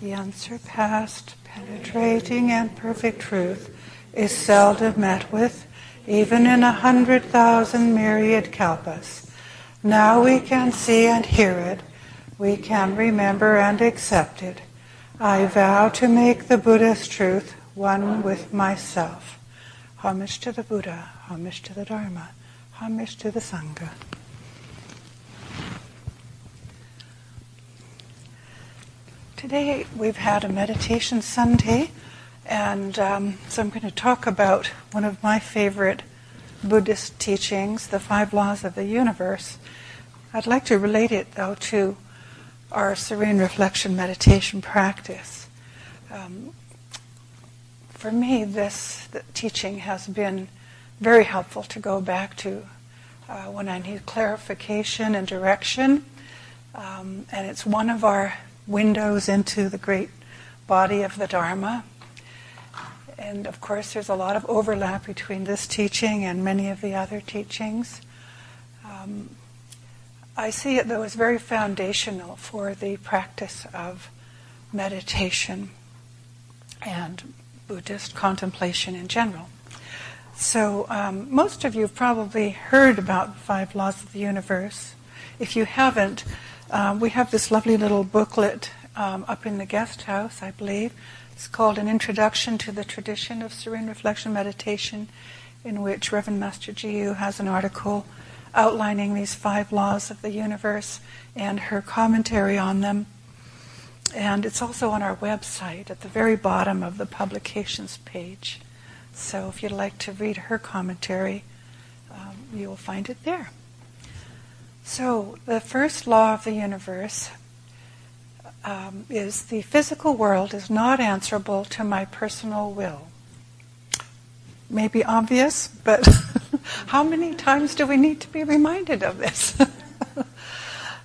The unsurpassed, penetrating, and perfect truth is seldom met with, even in 100,000 myriad kalpas. Now we can see and hear it. We can remember and accept it. I vow to make the Buddha's truth one with myself. Homage to the Buddha, homage to the Dharma, homage to the Sangha. Today we've had a meditation Sunday, and so I'm going to talk about one of my favorite Buddhist teachings, the 5 Laws of the Universe. I'd like to relate it, though, to our serene reflection meditation practice. For me, the teaching has been very helpful to go back to when I need clarification and direction, and it's one of our windows into the great body of the Dharma. And of course there's a lot of overlap between this teaching and many of the other teachings. I see it, though, as very foundational for the practice of meditation and Buddhist contemplation in general. So most of you have probably heard about the 5 Laws of the Universe. If you haven't, we have this lovely little booklet up in the guest house, I believe. It's called An Introduction to the Tradition of Serene Reflection Meditation, in which Reverend Master Jiyu has an article outlining these 5 laws of the universe and her commentary on them. And it's also on our website at the very bottom of the publications page. So if you'd like to read her commentary, you will find it there. So the first law of the universe is the physical world is not answerable to my personal will. Maybe obvious, but how many times do we need to be reminded of this?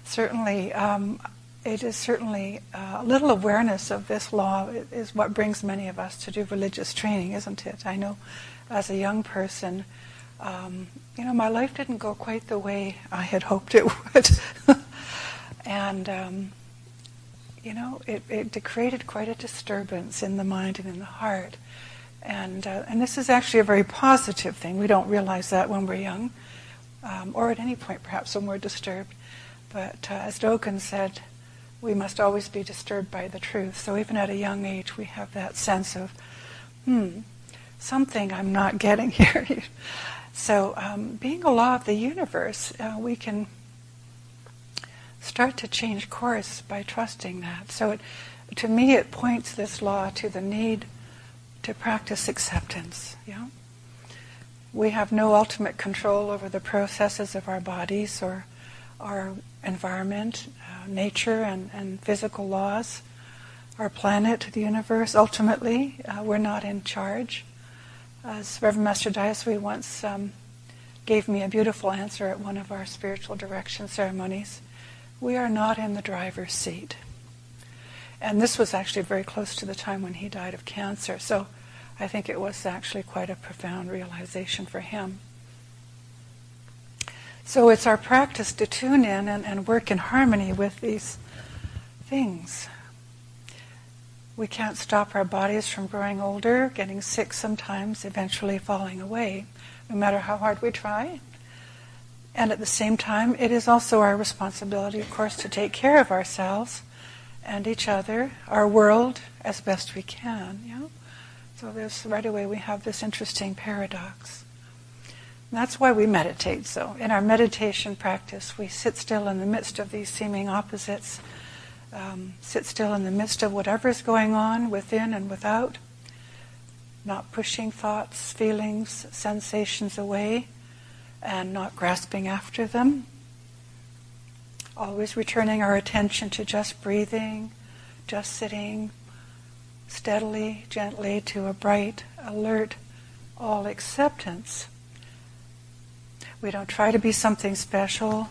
Certainly, it is certainly a little awareness of this law is what brings many of us to do religious training, isn't it? I know as a young person, my life didn't go quite the way I had hoped it would. And, it created quite a disturbance in the mind and in the heart. And this is actually a very positive thing. We don't realize that when we're young, or at any point perhaps when we're disturbed. But as Dogen said, we must always be disturbed by the truth. So even at a young age we have that sense of, something I'm not getting here. So being a law of the universe, we can start to change course by trusting that. So to me it points, this law, to the need to practice acceptance. We have no ultimate control over the processes of our bodies or our environment, nature and physical laws, our planet, the universe. Ultimately, we're not in charge. As Reverend Master Dayasui once gave me a beautiful answer at one of our spiritual direction ceremonies, we are not in the driver's seat. And this was actually very close to the time when he died of cancer, so I think it was actually quite a profound realization for him. So it's our practice to tune in and work in harmony with these things. We can't stop our bodies from growing older, getting sick sometimes, eventually falling away, no matter how hard we try. And at the same time, it is also our responsibility, of course, to take care of ourselves and each other, our world, as best we can. So right away we have this interesting paradox. And that's why we meditate. So in our meditation practice, we sit still in the midst of these seeming opposites, sit still in the midst of whatever is going on within and without, not pushing thoughts, feelings, sensations away, and not grasping after them. Always returning our attention to just breathing, just sitting steadily, gently to a bright, alert, all acceptance. We don't try to be something special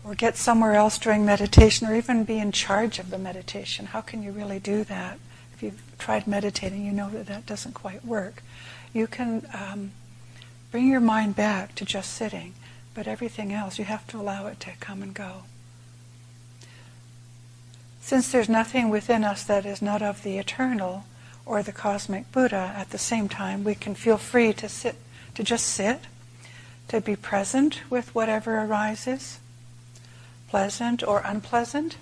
or get somewhere else during meditation or even be in charge of the meditation. How can you really do that? If you've tried meditating, you know that doesn't quite work. You can bring your mind back to just sitting, but everything else, you have to allow it to come and go. Since there's nothing within us that is not of the eternal or the cosmic Buddha, at the same time we can feel free to sit, to just sit, to be present with whatever arises, pleasant or unpleasant.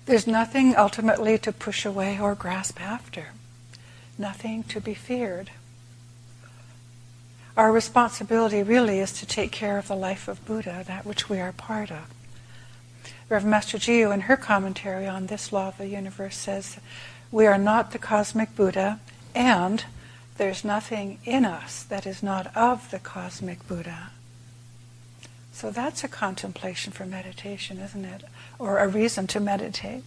There's nothing ultimately to push away or grasp after, nothing to be feared. Our responsibility really is to take care of the life of Buddha, that which we are part of. Reverend Master Jiyu, in her commentary on this law of the universe, says, we are not the cosmic Buddha, and there's nothing in us that is not of the cosmic Buddha. So that's a contemplation for meditation, isn't it? Or a reason to meditate.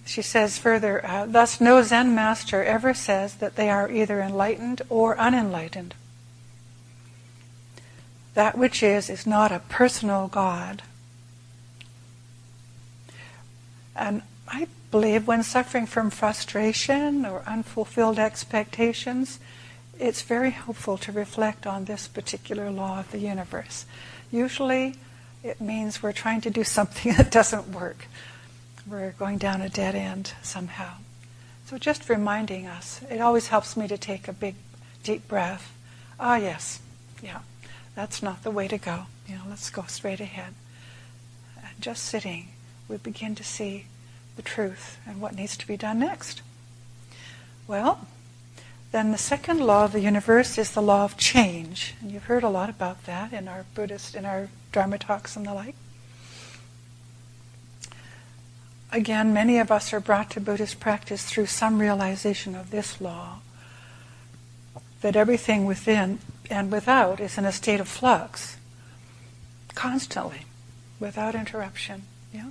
She says further, thus no Zen master ever says that they are either enlightened or unenlightened. That which is not a personal God. And I believe when suffering from frustration or unfulfilled expectations, it's very helpful to reflect on this particular law of the universe. Usually it means we're trying to do something that doesn't work. We're going down a dead end somehow. So just reminding us, it always helps me to take a big, deep breath. Ah, yes, yeah, that's not the way to go. Let's go straight ahead. And just sitting, we begin to see the truth and what needs to be done next. Well, then the second law of the universe is the law of change. And you've heard a lot about that in our Dharma talks and the like. Again, many of us are brought to Buddhist practice through some realization of this law, that everything within and without is in a state of flux, constantly, without interruption. Yeah?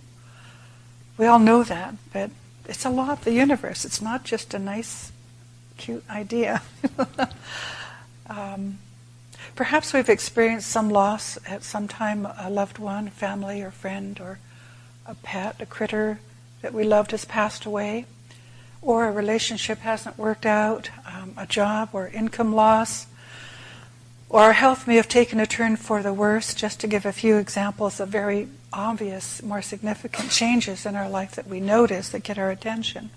We all know that, but it's a law of the universe. It's not just a nice, cute idea. Perhaps we've experienced some loss at some time, a loved one, a family or friend, or a pet, a critter that we loved has passed away, or a relationship hasn't worked out, a job or income loss, or our health may have taken a turn for the worse, just to give a few examples of very obvious, more significant changes in our life that we notice that get our attention.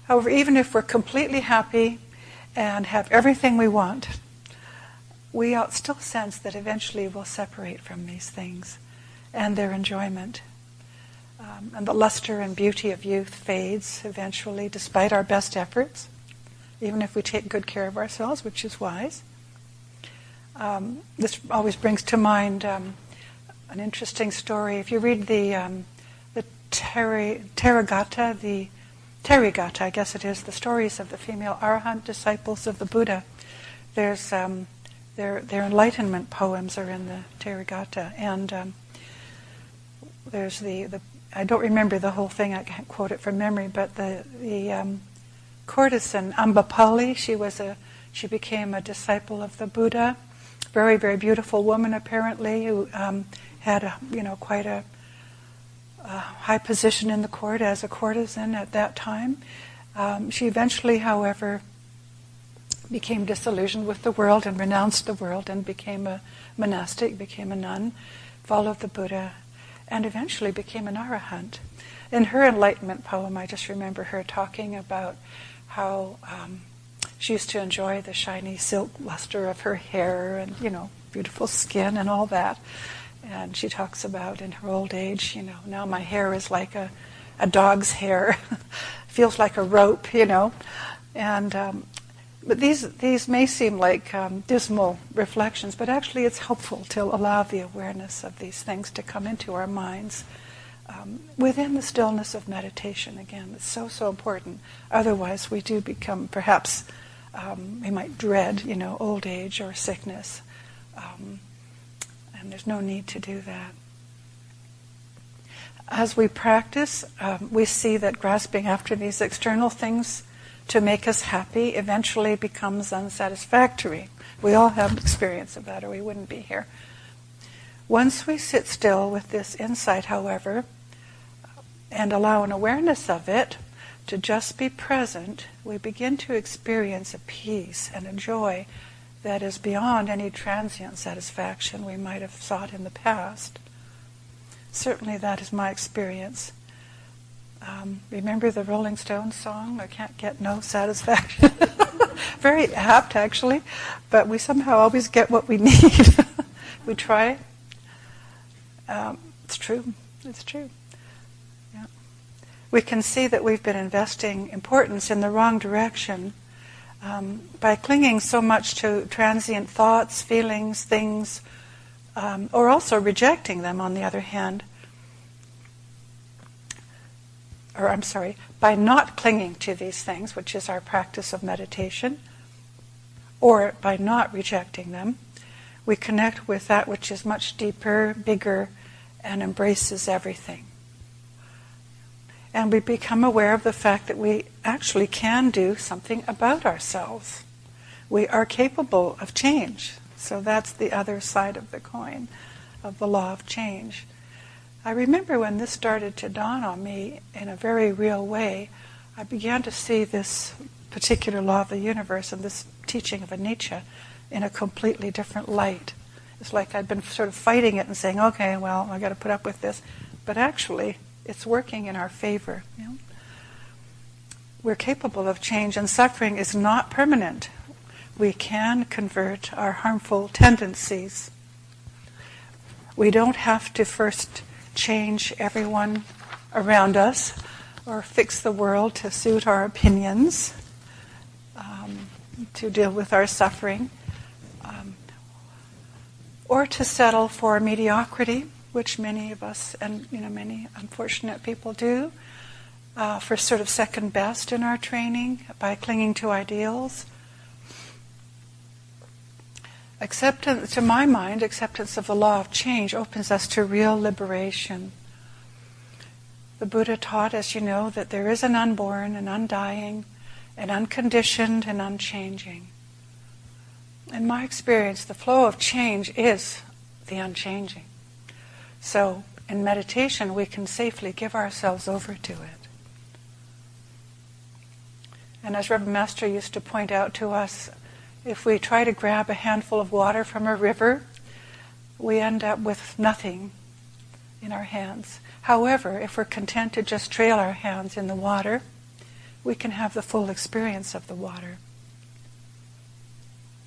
However, even if we're completely happy and have everything we want, we still sense that eventually we'll separate from these things and their enjoyment. And the luster and beauty of youth fades eventually, despite our best efforts, even if we take good care of ourselves, which is wise. This always brings to mind an interesting story. If you read the Therigatha, I guess it is, the stories of the female Arahant disciples of the Buddha, there's their enlightenment poems are in the Therigatha, and there's the I don't remember the whole thing, I can't quote it from memory, but the courtesan Ambapali, she became a disciple of the Buddha, very, very beautiful woman apparently, who had quite a high position in the court as a courtesan at that time. She eventually, however, became disillusioned with the world and renounced the world and became a monastic, became a nun, followed the Buddha, and eventually became an arahant. In her enlightenment poem, I just remember her talking about how she used to enjoy the shiny silk luster of her hair and, beautiful skin and all that. And she talks about in her old age, now my hair is like a dog's hair, feels like a rope, And but these may seem like dismal reflections, but actually it's helpful to allow the awareness of these things to come into our minds within the stillness of meditation. Again, it's so, so important. Otherwise, we do become, perhaps, we might dread, old age or sickness. And there's no need to do that. As we practice, we see that grasping after these external things to make us happy eventually becomes unsatisfactory. We all have experience of that, or we wouldn't be here. Once we sit still with this insight, however, and allow an awareness of it to just be present, we begin to experience a peace and a joy that is beyond any transient satisfaction we might have sought in the past. Certainly that is my experience. Remember the Rolling Stones song, I can't get no satisfaction? Very apt, actually, but we somehow always get what we need. We try. It's true. It's true. Yeah. We can see that we've been investing importance in the wrong direction by clinging so much to transient thoughts, feelings, things, or also rejecting them, on the other hand. By not clinging to these things, which is our practice of meditation, or by not rejecting them, we connect with that which is much deeper, bigger, and embraces everything. And we become aware of the fact that we actually can do something about ourselves. We are capable of change. So that's the other side of the coin, of the law of change. I remember when this started to dawn on me in a very real way, I began to see this particular law of the universe and this teaching of Nietzsche in a completely different light. It's like I'd been sort of fighting it and saying, okay, well, I've got to put up with this. But actually, it's working in our favor. You know? We're capable of change, and suffering is not permanent. We can convert our harmful tendencies. We don't have to first change everyone around us or fix the world to suit our opinions, to deal with our suffering, or to settle for mediocrity, which many of us and many unfortunate people do, for sort of second best in our training by clinging to ideals. Acceptance, to my mind, acceptance of the law of change opens us to real liberation. The Buddha taught, as you know, that there is an unborn, an undying, an unconditioned, and unchanging. In my experience, the flow of change is the unchanging. So, in meditation, we can safely give ourselves over to it. And as Reverend Master used to point out to us, if we try to grab a handful of water from a river, we end up with nothing in our hands. However, if we're content to just trail our hands in the water, we can have the full experience of the water.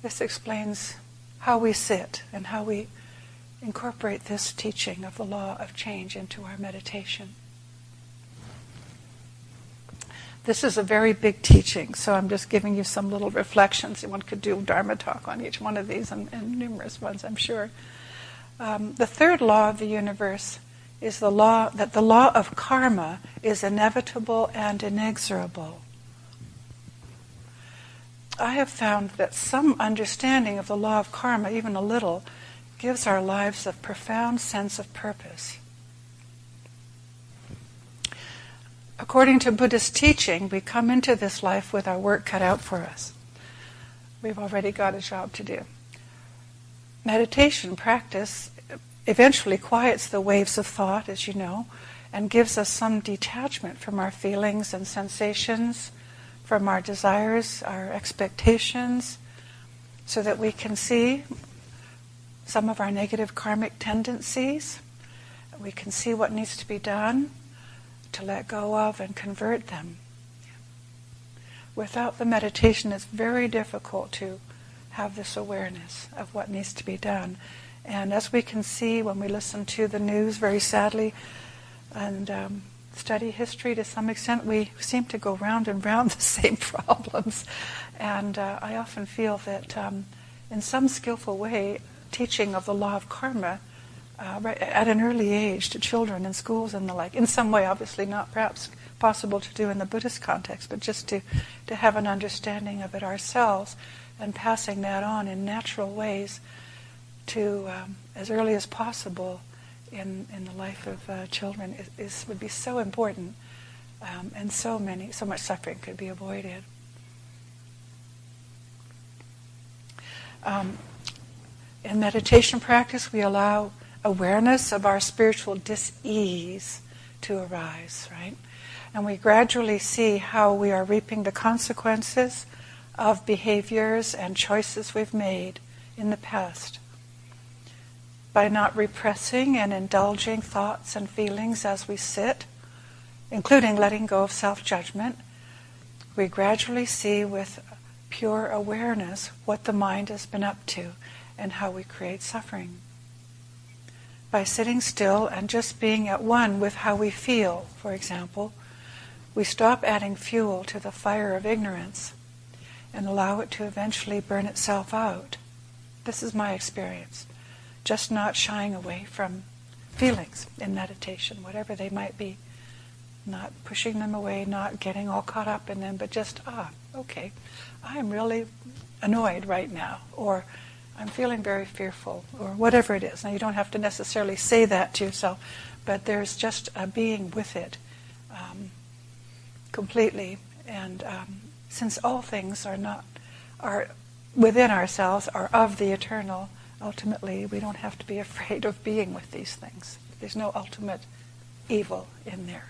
This explains how we sit and how we incorporate this teaching of the law of change into our meditation. This is a very big teaching, so I'm just giving you some little reflections. One could do Dharma talk on each one of these and numerous ones, I'm sure. The third law of the universe is the law of karma is inevitable and inexorable. I have found that some understanding of the law of karma, even a little, gives our lives a profound sense of purpose. According to Buddhist teaching, we come into this life with our work cut out for us. We've already got a job to do. Meditation practice eventually quiets the waves of thought, as you know, and gives us some detachment from our feelings and sensations, from our desires, our expectations, so that we can see some of our negative karmic tendencies. We can see what needs to be done to let go of and convert them. Without the meditation, it's very difficult to have this awareness of what needs to be done. And as we can see when we listen to the news, very sadly, and study history to some extent, we seem to go round and round the same problems. And I often feel that in some skillful way, teaching of the law of karma right at an early age to children in schools and the like, in some way, obviously not perhaps possible to do in the Buddhist context, but just to have an understanding of it ourselves and passing that on in natural ways to as early as possible in the life of children would be so important, and so much suffering could be avoided. In meditation practice, we allow awareness of our spiritual dis-ease to arise, right? And we gradually see how we are reaping the consequences of behaviors and choices we've made in the past. By not repressing and indulging thoughts and feelings as we sit, including letting go of self-judgment, we gradually see with pure awareness what the mind has been up to and how we create suffering. By sitting still and just being at one with how we feel, for example, we stop adding fuel to the fire of ignorance and allow it to eventually burn itself out. This is my experience. Just not shying away from feelings in meditation, whatever they might be. Not pushing them away, not getting all caught up in them, but just, okay, I'm really annoyed right now, or I'm feeling very fearful, or whatever it is. Now, you don't have to necessarily say that to yourself, but there's just a being with it completely. And since all things are within ourselves, are of the eternal, ultimately we don't have to be afraid of being with these things. There's no ultimate evil in there.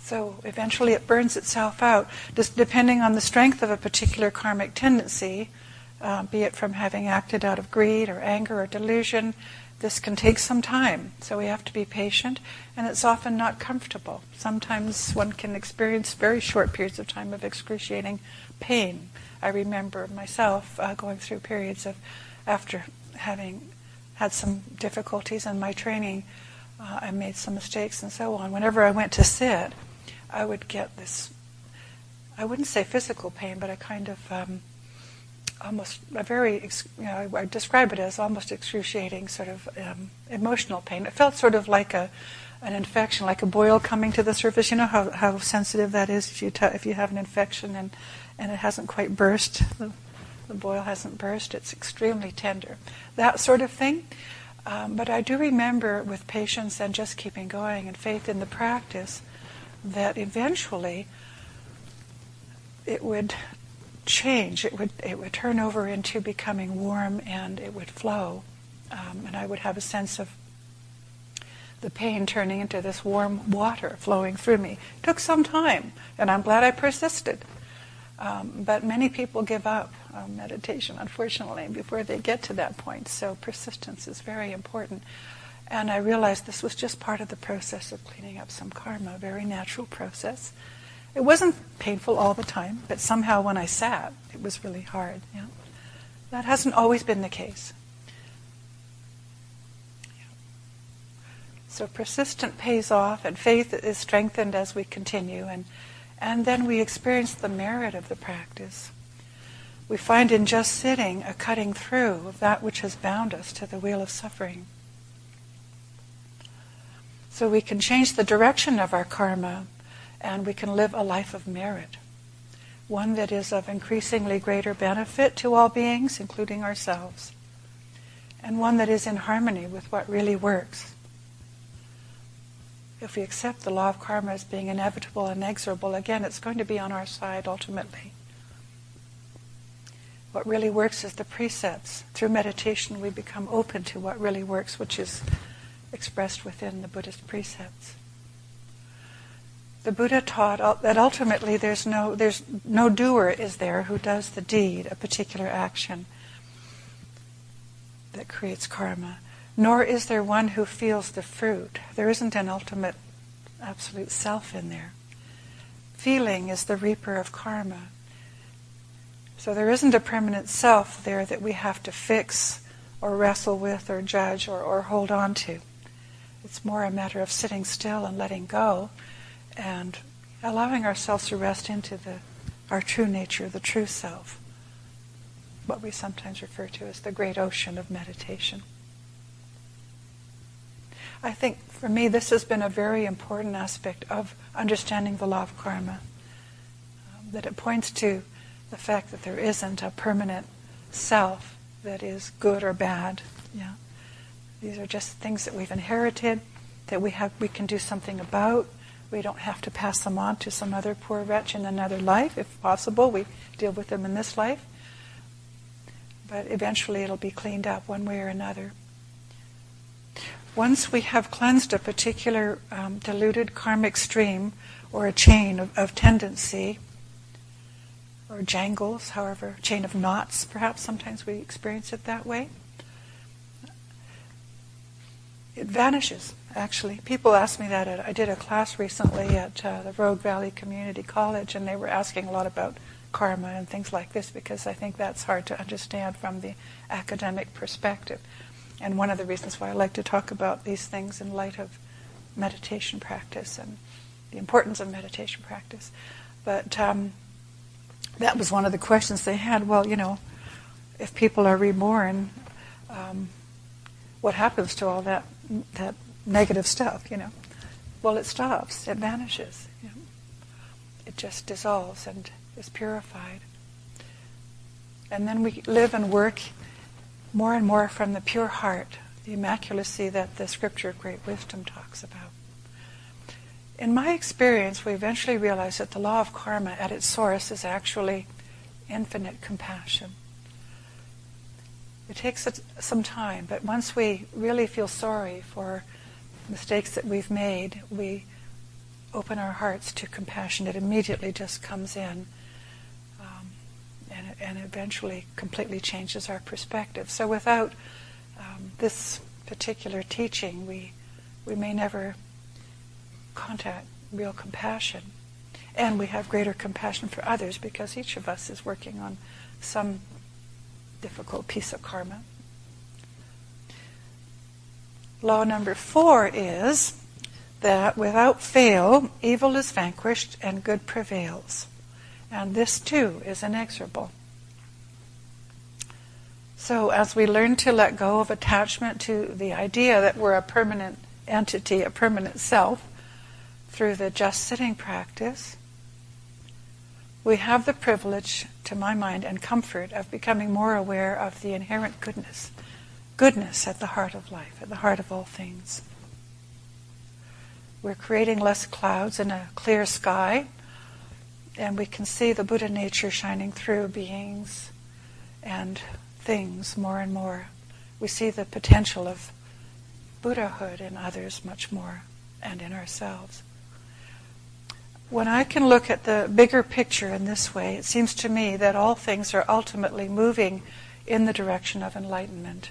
So eventually it burns itself out, just depending on the strength of a particular karmic tendency, be it from having acted out of greed or anger or delusion. This can take some time, so we have to be patient, and it's often not comfortable. Sometimes one can experience very short periods of time of excruciating pain. I remember myself going through periods of, after having had some difficulties in my training, I made some mistakes and so on. Whenever I went to sit, I would get this, I wouldn't say physical pain, but a kind of almost a very, I describe it as almost excruciating sort of emotional pain. It felt sort of like an infection, like a boil coming to the surface. You know how sensitive that is if you have an infection and it hasn't quite burst, the boil hasn't burst, it's extremely tender. That sort of thing. But I do remember with patience and just keeping going and faith in the practice that eventually it would change. It would turn over into becoming warm, and it would flow. And I would have a sense of the pain turning into this warm water flowing through me. It took some time, and I'm glad I persisted. But many people give up meditation, unfortunately, before they get to that point. So persistence is very important. And I realized this was just part of the process of cleaning up some karma, a very natural process. It wasn't painful all the time, but somehow when I sat, it was really hard. Yeah? That hasn't always been the case. Yeah. So persistence pays off, and faith is strengthened as we continue, and then we experience the merit of the practice. We find in just sitting a cutting through of that which has bound us to the wheel of suffering. So we can change the direction of our karma, and we can live a life of merit, one that is of increasingly greater benefit to all beings, including ourselves, and one that is in harmony with what really works. If we accept the law of karma as being inevitable and inexorable, again, it's going to be on our side ultimately. What really works is the precepts. Through meditation, we become open to what really works, which is expressed within the Buddhist precepts. The Buddha taught that ultimately there's no doer is there who does the deed, a particular action that creates karma, nor is there one who feels the fruit. There isn't an ultimate, absolute self in there. Feeling is the reaper of karma. So there isn't a permanent self there that we have to fix or wrestle with or judge or hold on to. It's more a matter of sitting still and letting go and allowing ourselves to rest into our true nature, the true self, what we sometimes refer to as the great ocean of meditation. I think for me this has been a very important aspect of understanding the law of karma, that it points to the fact that there isn't a permanent self that is good or bad. Yeah. These are just things that we've inherited, that we can do something about. We don't have to pass them on to some other poor wretch in another life. If possible, we deal with them in this life. But eventually it'll be cleaned up one way or another. once we have cleansed a particular diluted karmic stream or a chain of tendency, or jangles, however, chain of knots, perhaps sometimes we experience it that way, it vanishes, actually. People ask me that. I did a class recently at the Rogue Valley Community College, and they were asking a lot about karma and things like this, because I think that's hard to understand from the academic perspective. And one of the reasons why I like to talk about these things in light of meditation practice and the importance of meditation practice. But that was one of the questions they had. Well, if people are reborn, what happens to all that negative stuff, Well, it stops. It vanishes. It just dissolves and is purified. And then we live and work more and more from the pure heart, the immaculacy that the scripture of great wisdom talks about. In my experience, we eventually realize that the law of karma at its source is actually infinite compassion. It takes some time, but once we really feel sorry for mistakes that we've made, we open our hearts to compassion. It immediately just comes in, and eventually completely changes our perspective. So without this particular teaching, we may never contact real compassion. And we have greater compassion for others because each of us is working on some difficult piece of karma. Law number 4 is that without fail, evil is vanquished and good prevails. And this too is inexorable. So as we learn to let go of attachment to the idea that we're a permanent entity, a permanent self, through the just sitting practice, we have the privilege, to my mind, and comfort of becoming more aware of the inherent goodness at the heart of life, at the heart of all things. We're creating less clouds in a clear sky, and we can see the Buddha nature shining through beings and things more and more. We see the potential of Buddhahood in others much more, and in ourselves. When I can look at the bigger picture in this way, it seems to me that all things are ultimately moving in the direction of enlightenment.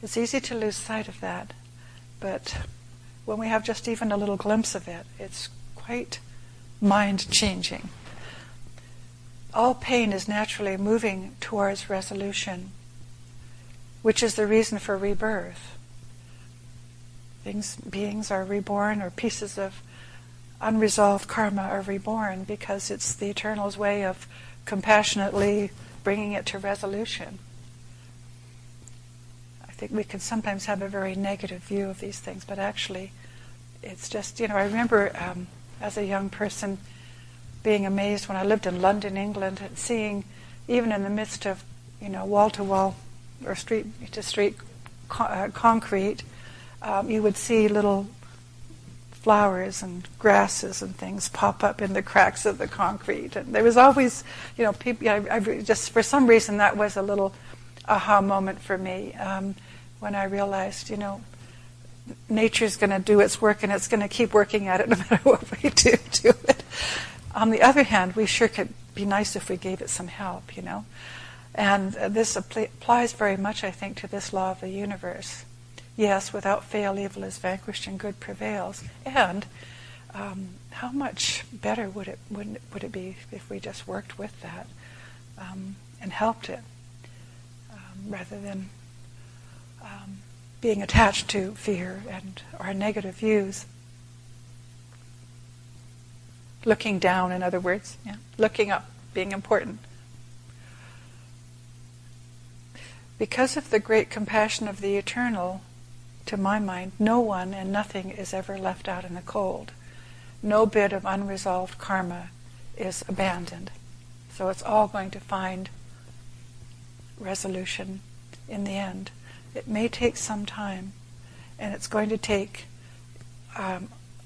It's easy to lose sight of that, but when we have just even a little glimpse of it, it's quite mind-changing. All pain is naturally moving towards resolution, which is the reason for rebirth. Beings are reborn, or pieces of unresolved karma are reborn, because it's the Eternal's way of compassionately bringing it to resolution. I think we can sometimes have a very negative view of these things, but actually it's just, I remember as a young person being amazed when I lived in London, England, and seeing, even in the midst of, wall-to-wall or street-to-street concrete, you would see little flowers and grasses and things pop up in the cracks of the concrete. And there was always, people, I just, for some reason, that was a little aha moment for me when I realized, nature's going to do its work, and it's going to keep working at it no matter what we do to it. On the other hand, we sure could be nice if we gave it some help, And this applies very much, I think, to this law of the universe. Yes, without fail, evil is vanquished and good prevails. And how much better would it be if we just worked with that and helped it, rather than being attached to fear and our negative views. Looking down, in other words, looking up, being important. Because of the great compassion of the Eternal, to my mind, no one and nothing is ever left out in the cold. No bit of unresolved karma is abandoned. So it's all going to find resolution in the end. It may take some time, and it's going to take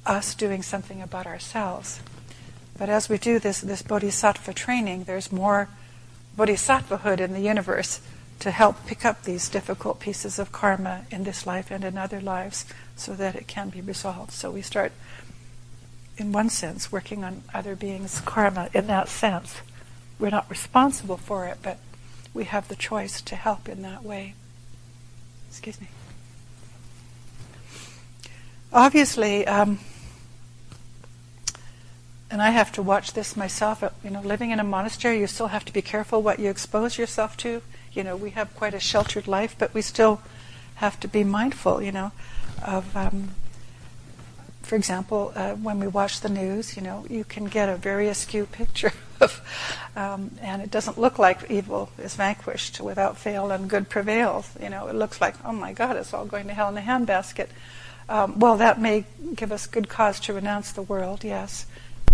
us doing something about ourselves. But as we do this bodhisattva training, there's more bodhisattvahood in the universe to help pick up these difficult pieces of karma in this life and in other lives so that it can be resolved. So we start, in one sense, working on other beings' karma in that sense. We're not responsible for it, but we have the choice to help in that way. Excuse me. Obviously, and I have to watch this myself, living in a monastery, you still have to be careful what you expose yourself to. We have quite a sheltered life, but we still have to be mindful, of, for example, when we watch the news, you can get a very askew picture of, and it doesn't look like evil is vanquished without fail and good prevails. It looks like, oh my God, it's all going to hell in a handbasket. Well, that may give us good cause to renounce the world, yes.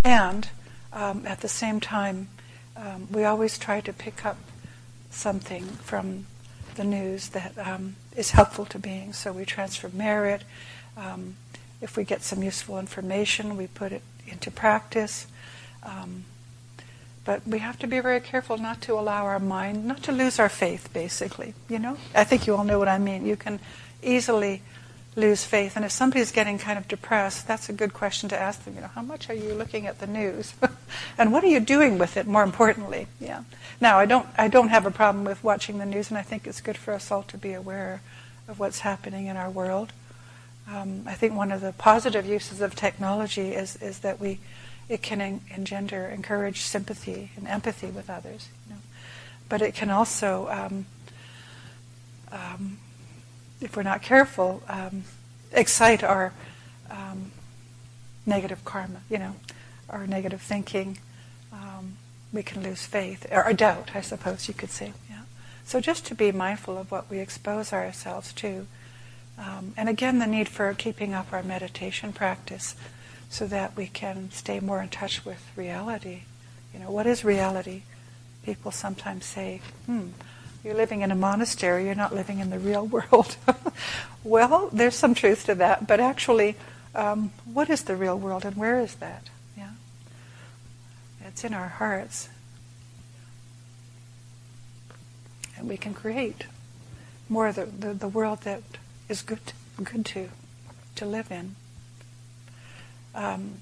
And at the same time, we always try to pick up something from the news that is helpful to beings. So we transfer merit. If we get some useful information, we put it into practice. But we have to be very careful not to allow our mind, not to lose our faith, basically. I think you all know what I mean. You can easily lose faith. And if somebody's getting kind of depressed, that's a good question to ask them. How much are you looking at the news? And what are you doing with it, more importantly? Yeah. Now, I don't have a problem with watching the news, and I think it's good for us all to be aware of what's happening in our world. I think one of the positive uses of technology is that it can encourage sympathy and empathy with others. But it can also, if we're not careful, excite our negative karma, our negative thinking. We can lose faith, or doubt, I suppose you could say. Yeah. So just to be mindful of what we expose ourselves to. And again, the need for keeping up our meditation practice so that we can stay more in touch with reality. What is reality? People sometimes say, you're living in a monastery, you're not living in the real world. Well, there's some truth to that, but actually, what is the real world and where is that? Yeah, it's in our hearts. And we can create more of the world that is good to live in.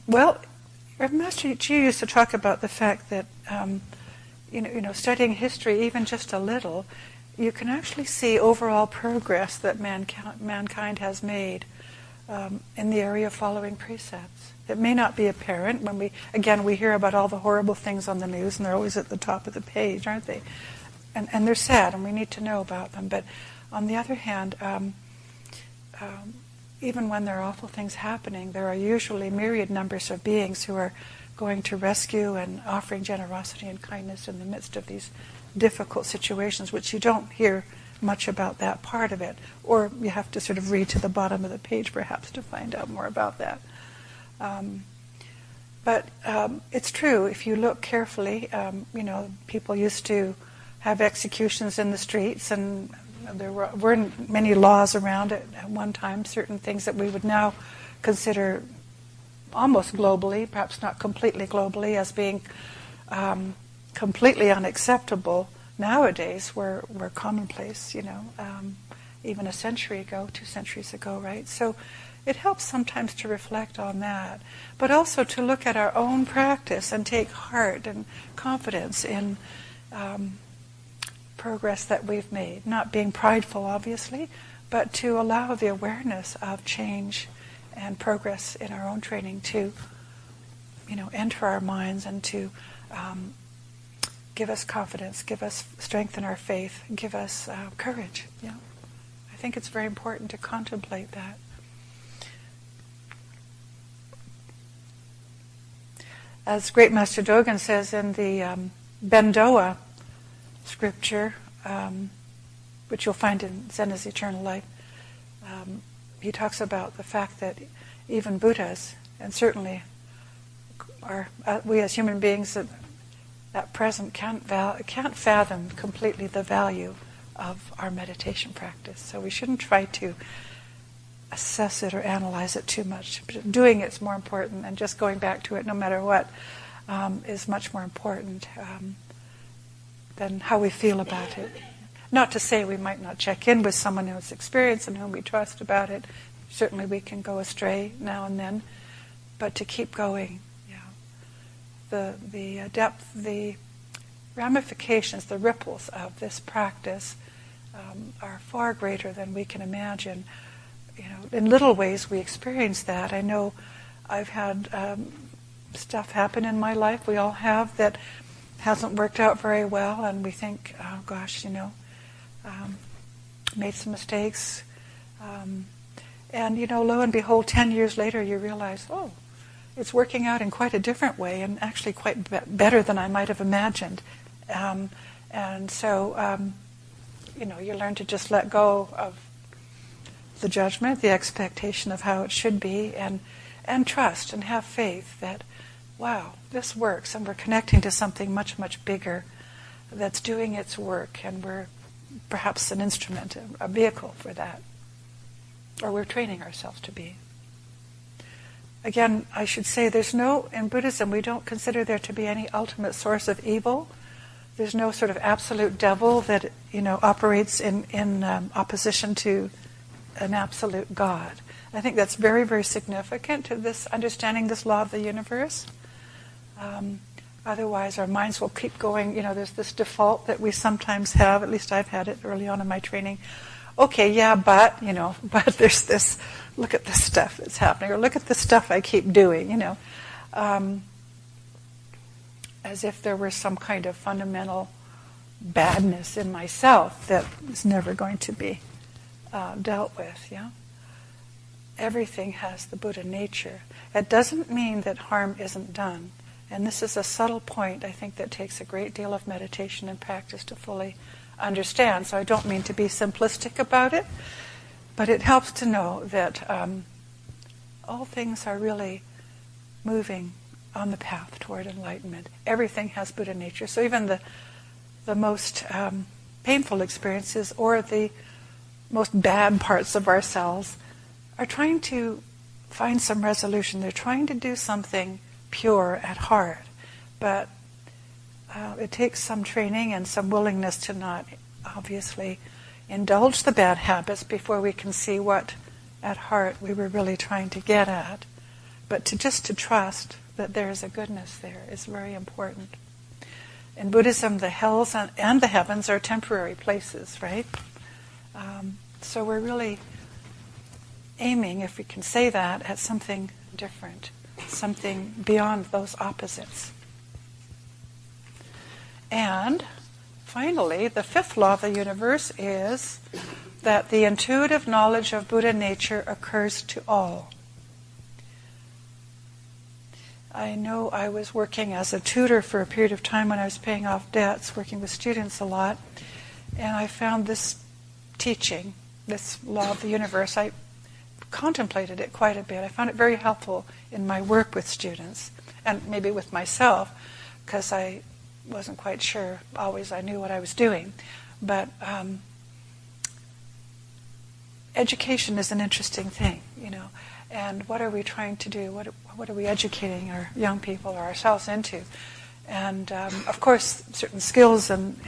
Well, Master Chi used to talk about the fact that studying history, even just a little, you can actually see overall progress that mankind has made in the area of following precepts. It may not be apparent when we hear about all the horrible things on the news, and they're always at the top of the page, aren't they? And they're sad, and we need to know about them. But on the other hand, even when there are awful things happening, there are usually myriad numbers of beings who are going to rescue and offering generosity and kindness in the midst of these difficult situations, which you don't hear much about that part of it. Or you have to sort of read to the bottom of the page, perhaps, to find out more about that. But it's true, if you look carefully, people used to have executions in the streets, and there weren't many laws around it at one time. Certain things that we would now consider almost globally, perhaps not completely globally, as being completely unacceptable nowadays were commonplace, even a century ago, 2 centuries ago, right? So it helps sometimes to reflect on that, but also to look at our own practice and take heart and confidence in progress that we've made, not being prideful, obviously, but to allow the awareness of change and progress in our own training to, enter our minds and to give us confidence, give us strength in our faith, give us courage. Yeah, I think it's very important to contemplate that. As Great Master Dogen says in the Bendoa scripture, which you'll find in Zen is Eternal Life, he talks about the fact that even Buddhas, and certainly we as human beings at present can't fathom completely the value of our meditation practice. So we shouldn't try to assess it or analyze it too much. Doing it's more important, and just going back to it no matter what is much more important than how we feel about it. Not to say we might not check in with someone who's experienced and whom we trust about it. Certainly we can go astray now and then, but to keep going. The depth, the ramifications, the ripples of this practice are far greater than we can imagine. In little ways we experience that. I know I've had stuff happen in my life, we all have, that hasn't worked out very well, and we think, oh gosh, made some mistakes. And lo and behold, 10 years later you realize, oh, it's working out in quite a different way, and actually quite better than I might have imagined. And so, you learn to just let go of the judgment, the expectation of how it should be, and trust and have faith that, wow, this works, and we're connecting to something much, much bigger that's doing its work, and we're perhaps an instrument, a vehicle for that, or we're training ourselves to be. Again, I should say in Buddhism, we don't consider there to be any ultimate source of evil. There's no sort of absolute devil that, operates in opposition to an absolute God. I think that's very, very significant to this understanding this law of the universe. Otherwise, our minds will keep going. There's this default that we sometimes have. At least I've had it early on in my training. Okay, yeah, but there's this. Look at this stuff that's happening, or look at the stuff I keep doing. As if there were some kind of fundamental badness in myself that is never going to be dealt with. Yeah. Everything has the Buddha nature. It doesn't mean that harm isn't done. And this is a subtle point, I think, that takes a great deal of meditation and practice to fully understand. So I don't mean to be simplistic about it, but it helps to know that all things are really moving on the path toward enlightenment. Everything has Buddha nature. So even the most painful experiences or the most bad parts of ourselves are trying to find some resolution. They're trying to do something pure at heart. But it takes some training and some willingness to not, obviously, indulge the bad habits before we can see what at heart we were really trying to get at. But to trust that there is a goodness there is very important. In Buddhism, the hells and the heavens are temporary places, right? So we're really aiming, if we can say that, at something different, something beyond those opposites. And finally, the fifth law of the universe is that the intuitive knowledge of Buddha nature occurs to all. I know I was working as a tutor for a period of time when I was paying off debts, working with students a lot, and I found this teaching, this law of the universe. I contemplated it quite a bit. I found it very helpful in my work with students, and maybe with myself, because I wasn't quite sure always I knew what I was doing. But education is an interesting thing, and what are we trying to do? What are we educating our young people or ourselves into? And of course, certain skills and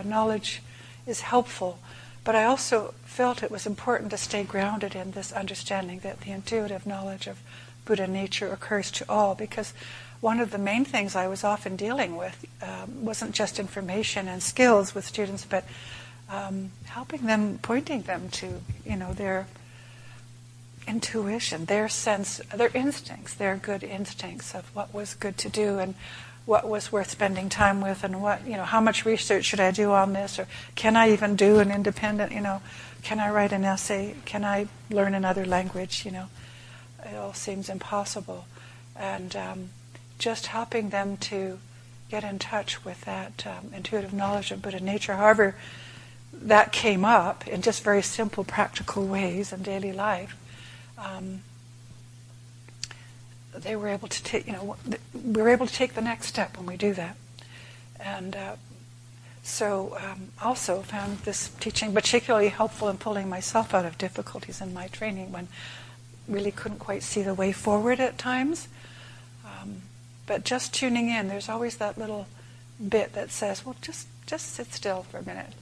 knowledge is helpful, but I also felt it was important to stay grounded in this understanding that the intuitive knowledge of Buddha nature occurs to all, because one of the main things I was often dealing with wasn't just information and skills with students, but helping them, pointing them to, their intuition, their sense, their instincts, their good instincts of what was good to do and what was worth spending time with, and what, how much research should I do on this, or can I even do an independent, can I write an essay, can I learn another language, it all seems impossible. And just helping them to get in touch with that intuitive knowledge of Buddha nature, however that came up in just very simple, practical ways in daily life. They were able to take, we were able to take the next step when we do that. And so also found this teaching particularly helpful in pulling myself out of difficulties in my training when really couldn't quite see the way forward at times. But just tuning in, there's always that little bit that says, well, just sit still for a minute.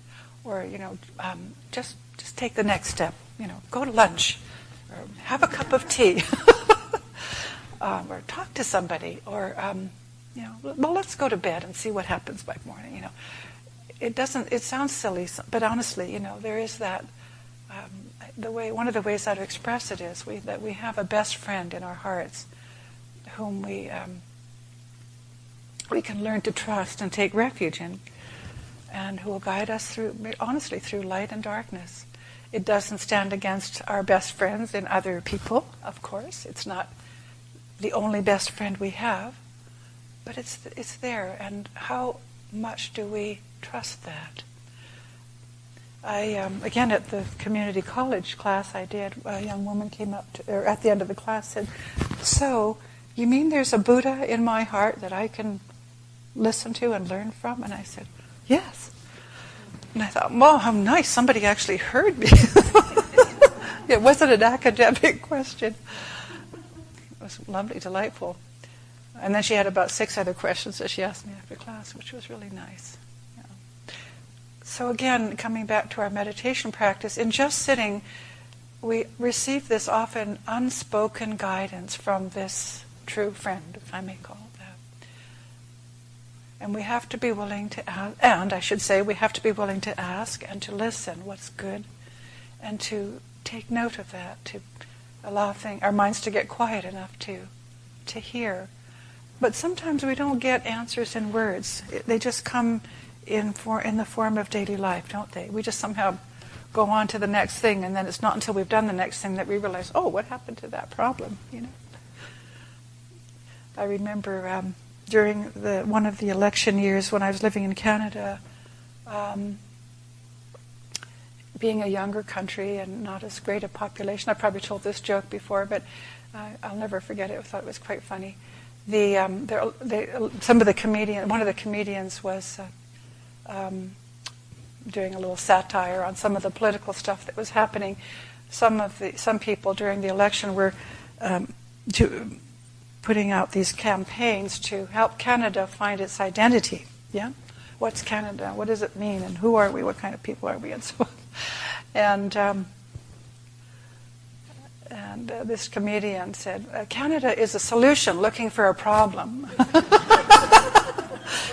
or just take the next step. Go to lunch, or have a cup of tea, or talk to somebody, or well, let's go to bed and see what happens by morning. It sounds silly, but honestly, there is that. One of the ways how to express it is that we have a best friend in our hearts, whom we can learn to trust and take refuge in, and who will guide us through light and darkness. It doesn't stand against our best friends in other people, of course. It's not the only best friend we have, but it's there. And how much do we trust that? Again, at the community college class I did, a young woman came up at the end of the class said, "So, you mean there's a Buddha in my heart that I can listen to and learn from?" And I said, "Yes." And I thought, "Well, how nice, somebody actually heard me." It wasn't an academic question. It was lovely, delightful. And then she had about 6 other questions that she asked me after class, which was really nice. So again, coming back to our meditation practice, in just sitting, we receive this often unspoken guidance from this true friend, if I may call it that. And we have to be willing to we have to be willing to ask and to listen what's good, and to take note of that, to allow our minds to get quiet enough to hear. But sometimes we don't get answers in words. They just come in the form of daily life, don't they? We just somehow go on to the next thing, and then it's not until we've done the next thing that we realize, oh, what happened to that problem? I remember during one of the election years when I was living in Canada, being a younger country and not as great a population. I probably told this joke before, but I'll never forget it. I thought it was quite funny. One of the comedians was doing a little satire on some of the political stuff that was happening. Some people during the election were putting out these campaigns to help Canada find its identity. Yeah, what's Canada? What does it mean? And who are we? What kind of people are we? And so on. And this comedian said, "Canada is a solution looking for a problem."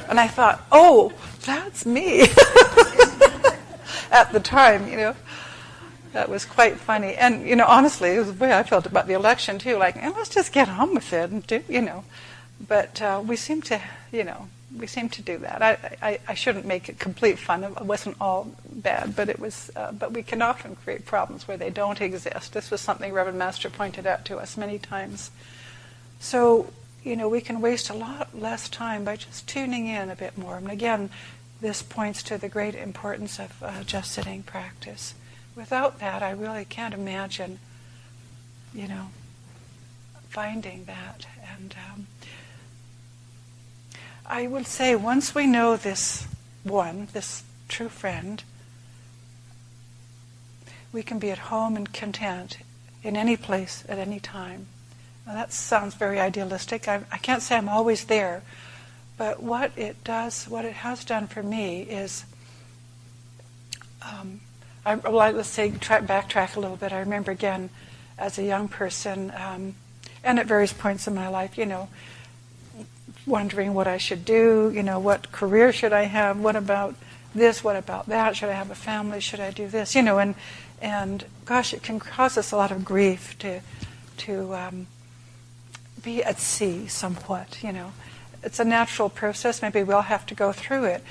And I thought, oh, that's me. At the time, that was quite funny. And, honestly, it was the way I felt about the election, too. Like, let's just get on with it and do, But we seem to do that. I shouldn't make it complete fun. It wasn't all bad, but it was. But we can often create problems where they don't exist. This was something Reverend Master pointed out to us many times. So, we can waste a lot less time by just tuning in a bit more. And again, this points to the great importance of just sitting practice. Without that, I really can't imagine, finding that. And I would say once we know this true friend, we can be at home and content in any place at any time. Now that sounds very idealistic. I can't say I'm always there, but what it has done for me is, let's say, backtrack a little bit. I remember again, as a young person, and at various points in my life, wondering what I should do, what career should I have, what about this, what about that, should I have a family, should I do this, and gosh, it can cause us a lot of grief to be at sea somewhat, It's a natural process, maybe we all have to go through it,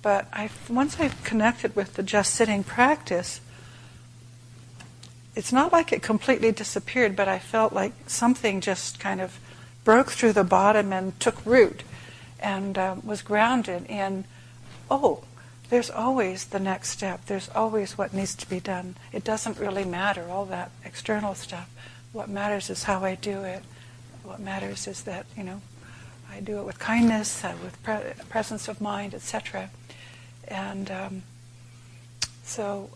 but once I've connected with the just sitting practice, it's not like it completely disappeared, but I felt like something just kind of broke through the bottom and took root and was grounded in, there's always the next step. There's always what needs to be done. It doesn't really matter, all that external stuff. What matters is how I do it. What matters is that, I do it with kindness, with presence of mind, etc. And so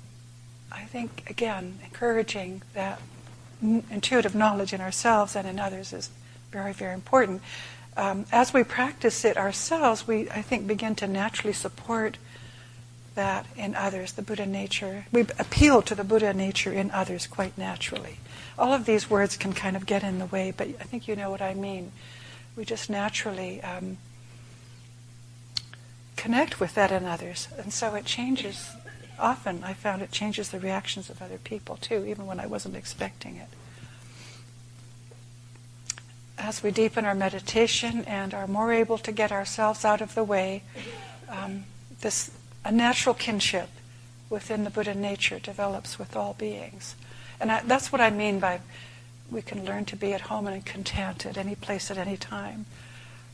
I think, again, encouraging that intuitive knowledge in ourselves and in others is very, very important. As we practice it ourselves, we, I think, begin to naturally support that in others, the Buddha nature. We appeal to the Buddha nature in others quite naturally. All of these words can kind of get in the way, but I think you know what I mean. We just naturally connect with that in others. And so it changes. Often I found it changes the reactions of other people too, even when I wasn't expecting it. As we deepen our meditation and are more able to get ourselves out of the way, a natural kinship within the Buddha nature develops with all beings. And that's what I mean by we can learn to be at home and content at any place at any time.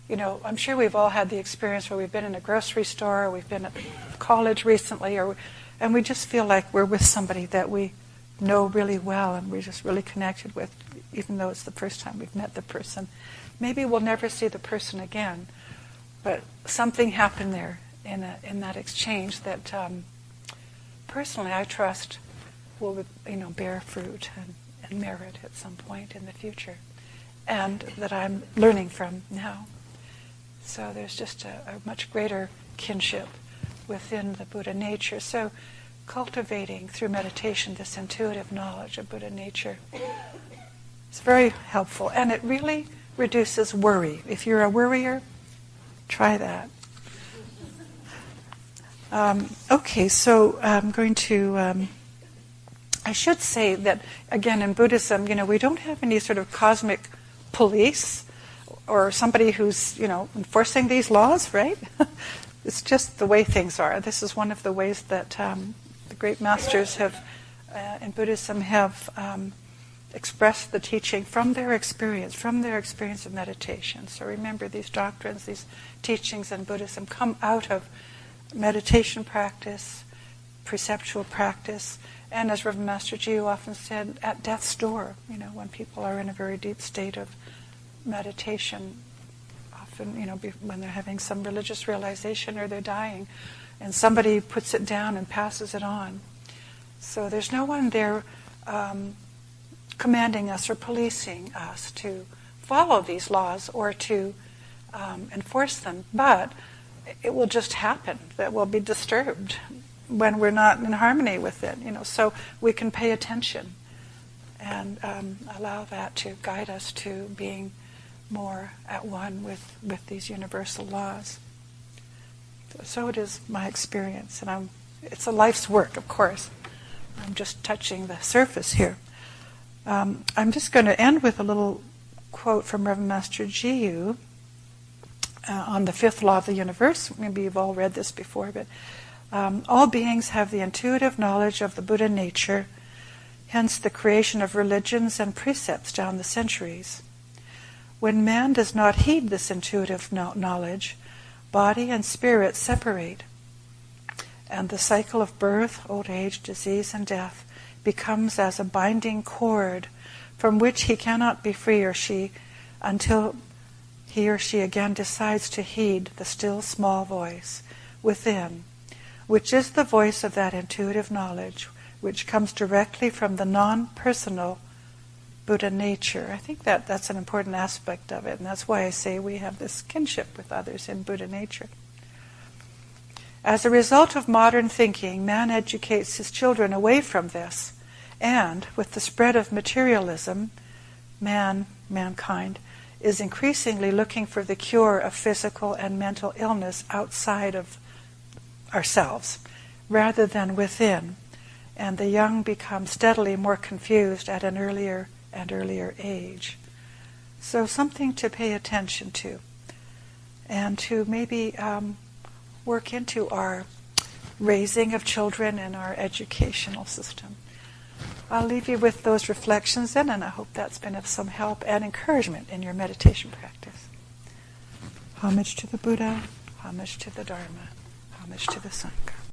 You know, I'm sure we've all had the experience where we've been in a grocery store, or we've been at college recently, and we just feel like we're with somebody that we know really well and we're just really connected with, even though it's the first time we've met the person. Maybe we'll never see the person again, but something happened there in that exchange that personally I trust will bear fruit and merit at some point in the future, and that I'm learning from now. So there's just a much greater kinship within the Buddha nature. So cultivating through meditation this intuitive knowledge of Buddha nature is very helpful, and it really reduces worry. If you're a worrier, try that. Okay, so I'm going to... I should say that, again, in Buddhism, we don't have any sort of cosmic police or somebody who's, enforcing these laws, right? It's just the way things are. This is one of the ways that the great masters in Buddhism have expressed the teaching from their experience of meditation. So remember, these doctrines, these teachings in Buddhism come out of meditation practice, perceptual practice, and as Reverend Master Jiu often said, at death's door, when people are in a very deep state of meditation, often, when they're having some religious realization or they're dying, and somebody puts it down and passes it on. So there's no one there commanding us or policing us to follow these laws or to enforce them, but it will just happen that we'll be disturbed when we're not in harmony with it, so we can pay attention and allow that to guide us to being more at one with these universal laws. So it is my experience, and it's a life's work, of course. I'm just touching the surface here. I'm just going to end with a little quote from Reverend Master Jiu on the fifth law of the universe. Maybe you've all read this before, but all beings have the intuitive knowledge of the Buddha nature, hence the creation of religions and precepts down the centuries. When man does not heed this intuitive knowledge, body and spirit separate, and the cycle of birth, old age, disease, and death becomes as a binding cord from which he cannot be free or she until he or she again decides to heed the still small voice within, which is the voice of that intuitive knowledge, which comes directly from the non-personal Buddha nature. I think that's an important aspect of it, and that's why I say we have this kinship with others in Buddha nature. As a result of modern thinking, man educates his children away from this, and with the spread of materialism, mankind, is increasingly looking for the cure of physical and mental illness outside of ourselves, rather than within, and the young become steadily more confused at an earlier and earlier age. So something to pay attention to, and to maybe work into our raising of children and our educational system. I'll leave you with those reflections then, and I hope that's been of some help and encouragement in your meditation practice. Homage to the Buddha, homage to the Dharma, homage to the Sangha.